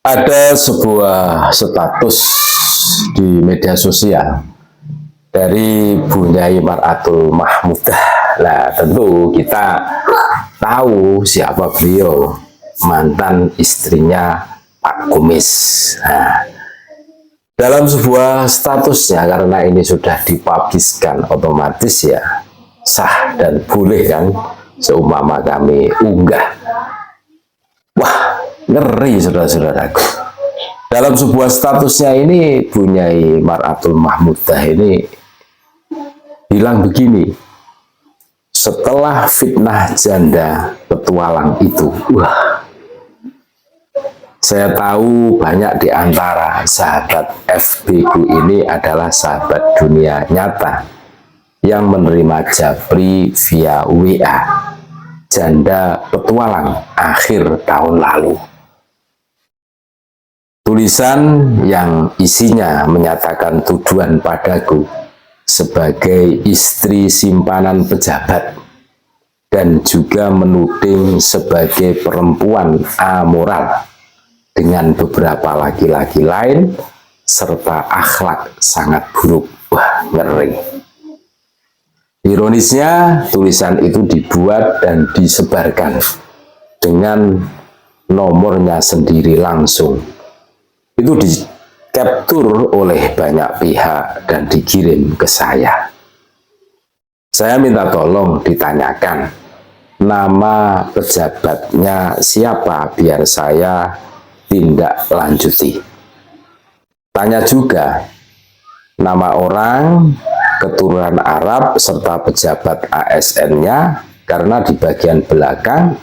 Ada sebuah status di media sosial dari Bu Nyai Mar'atul Mahmudah. Nah, tentu kita tahu siapa beliau, mantan istrinya Pak Kumis. Nah, dalam sebuah statusnya, karena ini sudah dipubliskan, otomatis ya sah dan boleh kan seumpama kami unggah. Wah, ngeri saudara-saudaraku. Dalam sebuah statusnya ini, Bu Nyai Mar'atul Mahmudah ini bilang begini, setelah fitnah janda petualang itu, saya tahu banyak di antara sahabat FB ku ini adalah sahabat dunia nyata yang menerima japri via WA janda petualang akhir tahun lalu. Tulisan yang isinya menyatakan tuduhan padaku sebagai istri simpanan pejabat dan juga menuding sebagai perempuan amoral dengan beberapa laki-laki lain serta akhlak sangat buruk. Wah, ngeri. Ironisnya, tulisan itu dibuat dan disebarkan dengan nomornya sendiri langsung. Itu di-capture oleh banyak pihak dan dikirim ke saya. Saya minta tolong ditanyakan nama pejabatnya siapa biar saya tindak lanjuti. Tanya juga nama orang, keturunan Arab, serta pejabat ASN-nya, karena di bagian belakang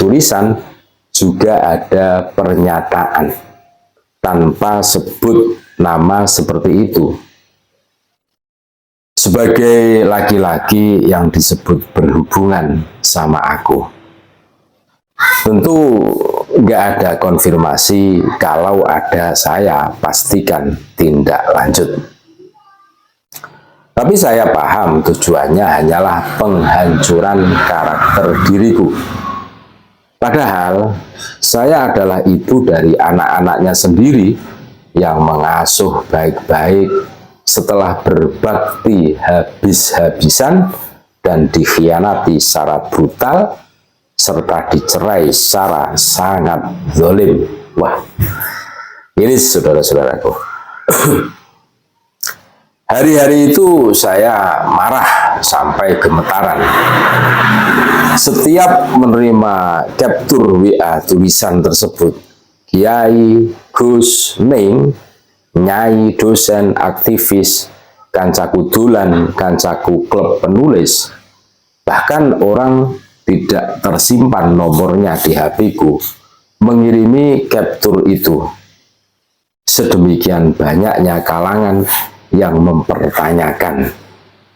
tulisan juga ada pernyataan tanpa sebut nama seperti itu. Sebagai laki-laki yang disebut berhubungan sama aku, tentu nggak ada konfirmasi. Kalau ada, saya pastikan tindak lanjut. Tapi saya paham tujuannya hanyalah penghancuran karakter diriku. Padahal saya adalah ibu dari anak-anaknya sendiri yang mengasuh baik-baik setelah berbakti habis-habisan dan dikhianati secara brutal serta dicerai secara sangat zalim. Wah, ini saudara-saudaraku. Hari-hari itu saya marah sampai gemetaran. Setiap menerima capture WA tulisan tersebut, Kiai, Gus, Ning, Nyai, dosen, aktivis, kancaku dolan, kancaku klub penulis, bahkan orang tidak tersimpan nomornya di HP-ku, mengirimi capture itu. Sedemikian banyaknya kalangan yang mempertanyakan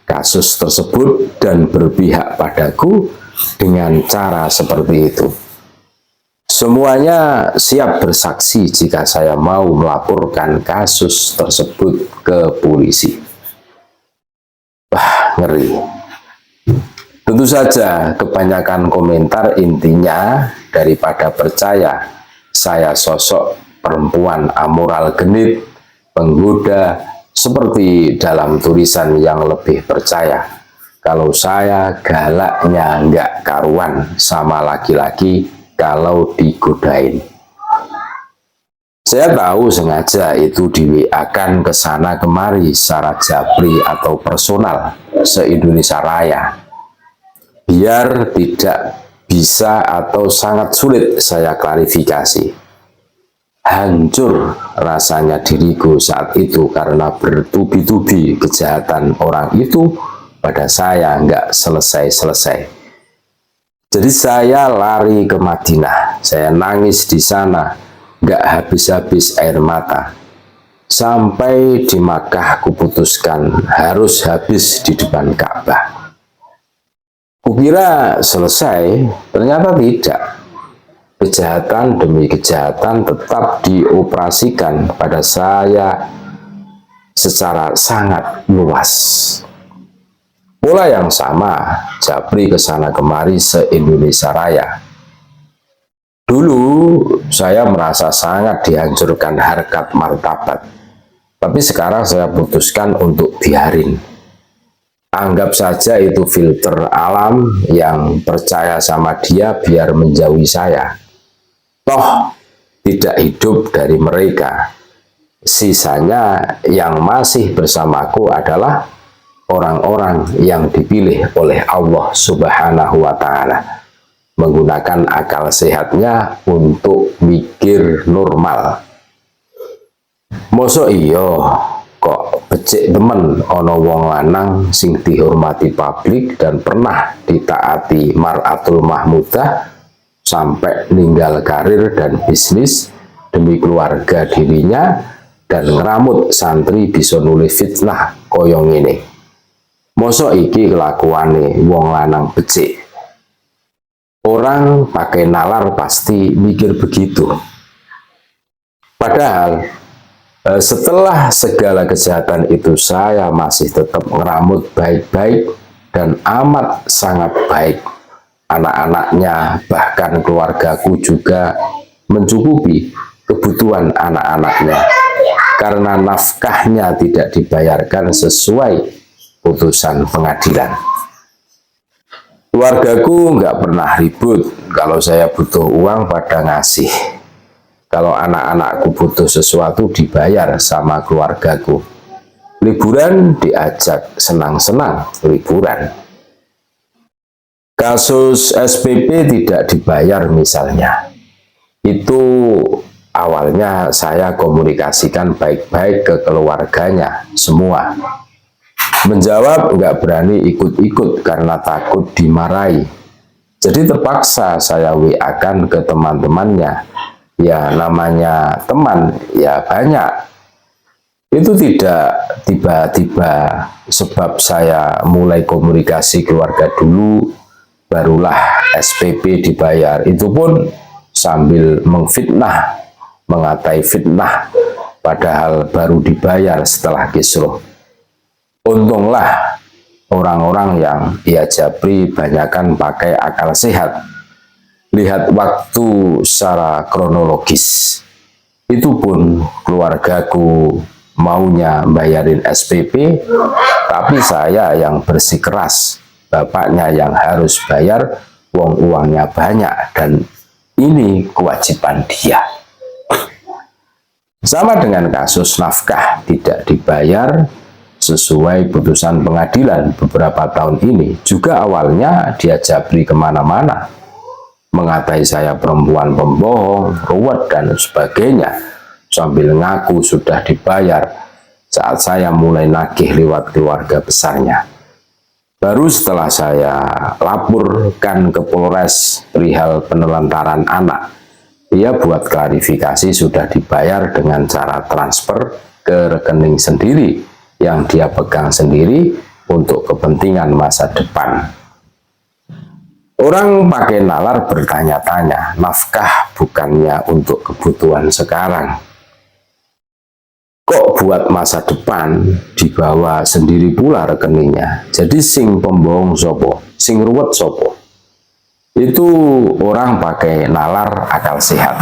kasus tersebut dan berpihak padaku dengan cara seperti itu. Semuanya siap bersaksi jika saya mau melaporkan kasus tersebut ke polisi. Wah, ngeri. Tentu saja kebanyakan komentar intinya daripada percaya saya sosok perempuan amoral genit, penggoda, seperti dalam tulisan yang lebih percaya kalau saya galaknya nggak karuan sama laki-laki kalau digodain. Saya tahu sengaja itu di-WA-kan ke sana kemari secara japri atau personal se-Indonesia Raya, biar tidak bisa atau sangat sulit saya klarifikasi. Hancur rasanya diriku saat itu karena bertubi-tubi kejahatan orang itu pada saya nggak selesai-selesai. Jadi saya lari ke Madinah, saya nangis di sana, nggak habis-habis air mata. Sampai di Makkah kuputuskan harus habis di depan Ka'bah. Kukira selesai, ternyata tidak. Kejahatan demi kejahatan tetap dioperasikan pada saya secara sangat luas. Pola yang sama, japri ke sana kemari se-Indonesia Raya. Dulu saya merasa sangat dihancurkan harkat martabat, tapi sekarang saya putuskan untuk biarin. Anggap saja itu filter alam yang percaya sama dia biar menjauhi saya. Toh tidak hidup dari mereka. Sisanya yang masih bersamaku adalah orang-orang yang dipilih oleh Allah Subhanahu wa Ta'ala, menggunakan akal sehatnya untuk mikir normal. Mosok iyo kok becik temen ono wong lanang sing dihormati publik dan pernah ditaati mar'atul mahmudah sampai ninggal karir dan bisnis demi keluarga dirinya dan ngeramut santri bisa nulis fitnah koyong ini. Mosok iki kelakuane wong lanang becik. Orang pakai nalar pasti mikir begitu. Padahal setelah segala kejahatan itu saya masih tetap ngeramut baik-baik dan amat sangat baik. Anak-anaknya bahkan keluargaku juga mencukupi kebutuhan anak-anaknya karena nafkahnya tidak dibayarkan sesuai putusan pengadilan. Keluargaku nggak pernah ribut kalau saya butuh uang pada ngasih. Kalau anak-anakku butuh sesuatu dibayar sama keluargaku. Liburan diajak senang-senang liburan. Kasus SPP tidak dibayar misalnya. Itu awalnya saya komunikasikan baik-baik ke keluarganya semua. Menjawab nggak berani ikut-ikut karena takut dimarahi. Jadi terpaksa saya WA-kan ke teman-temannya. Ya namanya teman, ya banyak. Itu tidak tiba-tiba sebab saya mulai komunikasi keluarga dulu, barulah SPP dibayar. Itu pun sambil mengfitnah, mengatai fitnah, padahal baru dibayar setelah kisruh. Untunglah orang-orang yang ia japri banyakan pakai akal sehat. Lihat waktu secara kronologis. Itu pun keluargaku maunya bayarin SPP, tapi saya yang bersikeras. Bapaknya yang harus bayar, uangnya banyak, dan ini kewajiban dia. Sama dengan kasus nafkah tidak dibayar sesuai putusan pengadilan beberapa tahun ini, juga awalnya dia japri kemana-mana. Mengatai saya perempuan pembohong, ruwet, dan sebagainya, sambil ngaku sudah dibayar saat saya mulai nagih lewat keluarga besarnya. Baru setelah saya laporkan ke Polres perihal penelantaran anak, ia buat klarifikasi sudah dibayar dengan cara transfer ke rekening sendiri yang dia pegang sendiri untuk kepentingan masa depan. Orang pakai nalar bertanya-tanya, nafkah bukannya untuk kebutuhan sekarang. Kok buat masa depan dibawa sendiri pula rekeningnya? Jadi sing pembohong sopo, sing ruwet sopo. Itu orang pakai nalar akal sehat.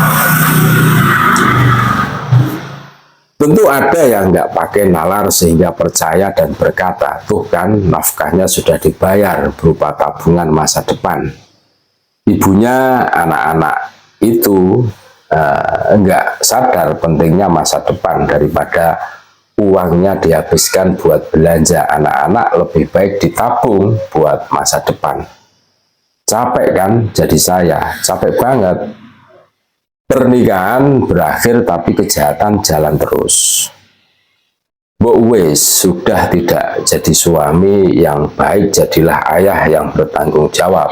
Tentu ada yang nggak pakai nalar sehingga percaya dan berkata, tuh kan nafkahnya sudah dibayar berupa tabungan masa depan. Ibunya anak-anak itu nggak sadar pentingnya masa depan, daripada uangnya dihabiskan buat belanja anak-anak, lebih baik ditabung buat masa depan. Capek kan jadi saya, capek banget. Pernikahan berakhir tapi kejahatan jalan terus. Mbok wis sudah tidak jadi suami yang baik, jadilah ayah yang bertanggung jawab.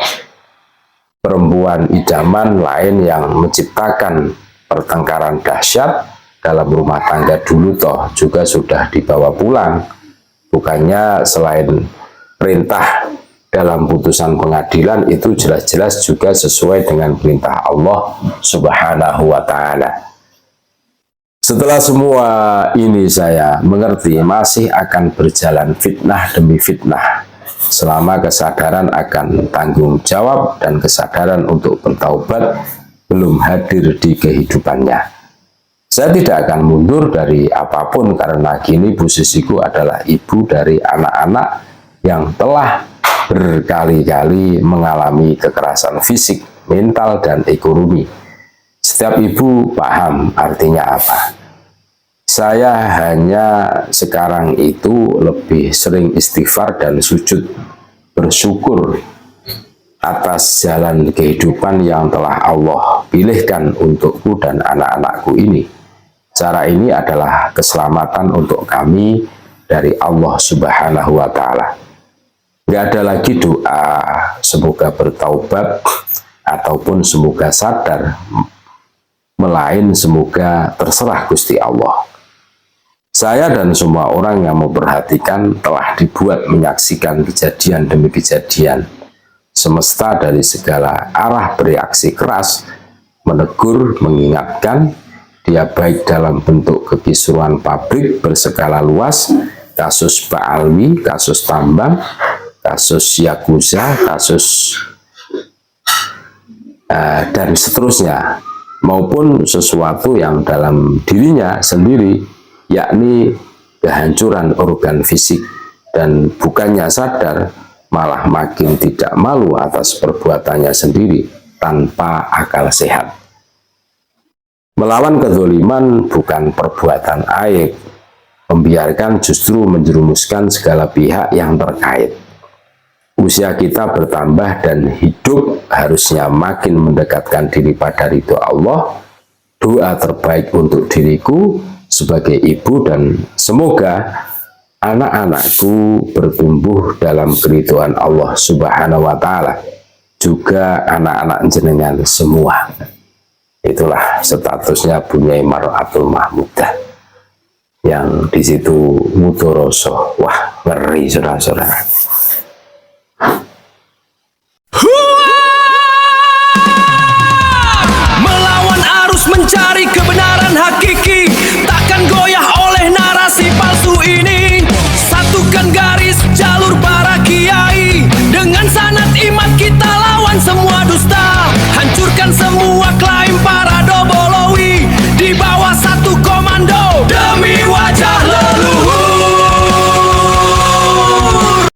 Perempuan idaman lain yang menciptakan pertengkaran dahsyat dalam rumah tangga dulu toh juga sudah dibawa pulang. Bukannya selain perintah dalam putusan pengadilan itu jelas-jelas juga sesuai dengan perintah Allah Subhanahu wa Ta'ala. Setelah semua ini saya mengerti masih akan berjalan fitnah demi fitnah selama kesadaran akan tanggung jawab dan kesadaran untuk bertaubat belum hadir di kehidupannya. Saya tidak akan mundur dari apapun karena kini posisiku adalah ibu dari anak-anak yang telah berkali-kali mengalami kekerasan fisik, mental, dan ekonomi. Setiap ibu paham artinya apa. Saya hanya sekarang itu lebih sering istighfar dan sujud bersyukur atas jalan kehidupan yang telah Allah pilihkan untukku dan anak-anakku ini. Cara ini adalah keselamatan untuk kami dari Allah Subhanahu wa Ta'ala. Gak ada lagi doa semoga bertaubat ataupun semoga sadar, melain semoga terserah Gusti Allah. Saya dan semua orang yang memperhatikan telah dibuat menyaksikan kejadian demi kejadian. Semesta dari segala arah bereaksi keras, menegur, mengingatkan, dia baik dalam bentuk kekisruhan pabrik berskala luas, kasus Pak Alwi, kasus tambang, kasus Yakuza, kasus dan seterusnya, maupun sesuatu yang dalam dirinya sendiri, yakni kehancuran organ fisik, dan bukannya sadar, malah makin tidak malu atas perbuatannya sendiri tanpa akal sehat. Melawan kezaliman bukan perbuatan aib, membiarkan justru menjerumuskan segala pihak yang terkait. Usia kita bertambah dan hidup harusnya makin mendekatkan diri pada ridho Allah. Doa terbaik untuk diriku sebagai ibu dan semoga anak-anakku bertumbuh dalam keridhaan Allah Subhanahu wa Ta'ala, juga anak-anak jenengan semua. Itulah statusnya Bunyai Mar'atul Mahmudah yang di situ mudoroso. Wah, ngeri saudara-saudara.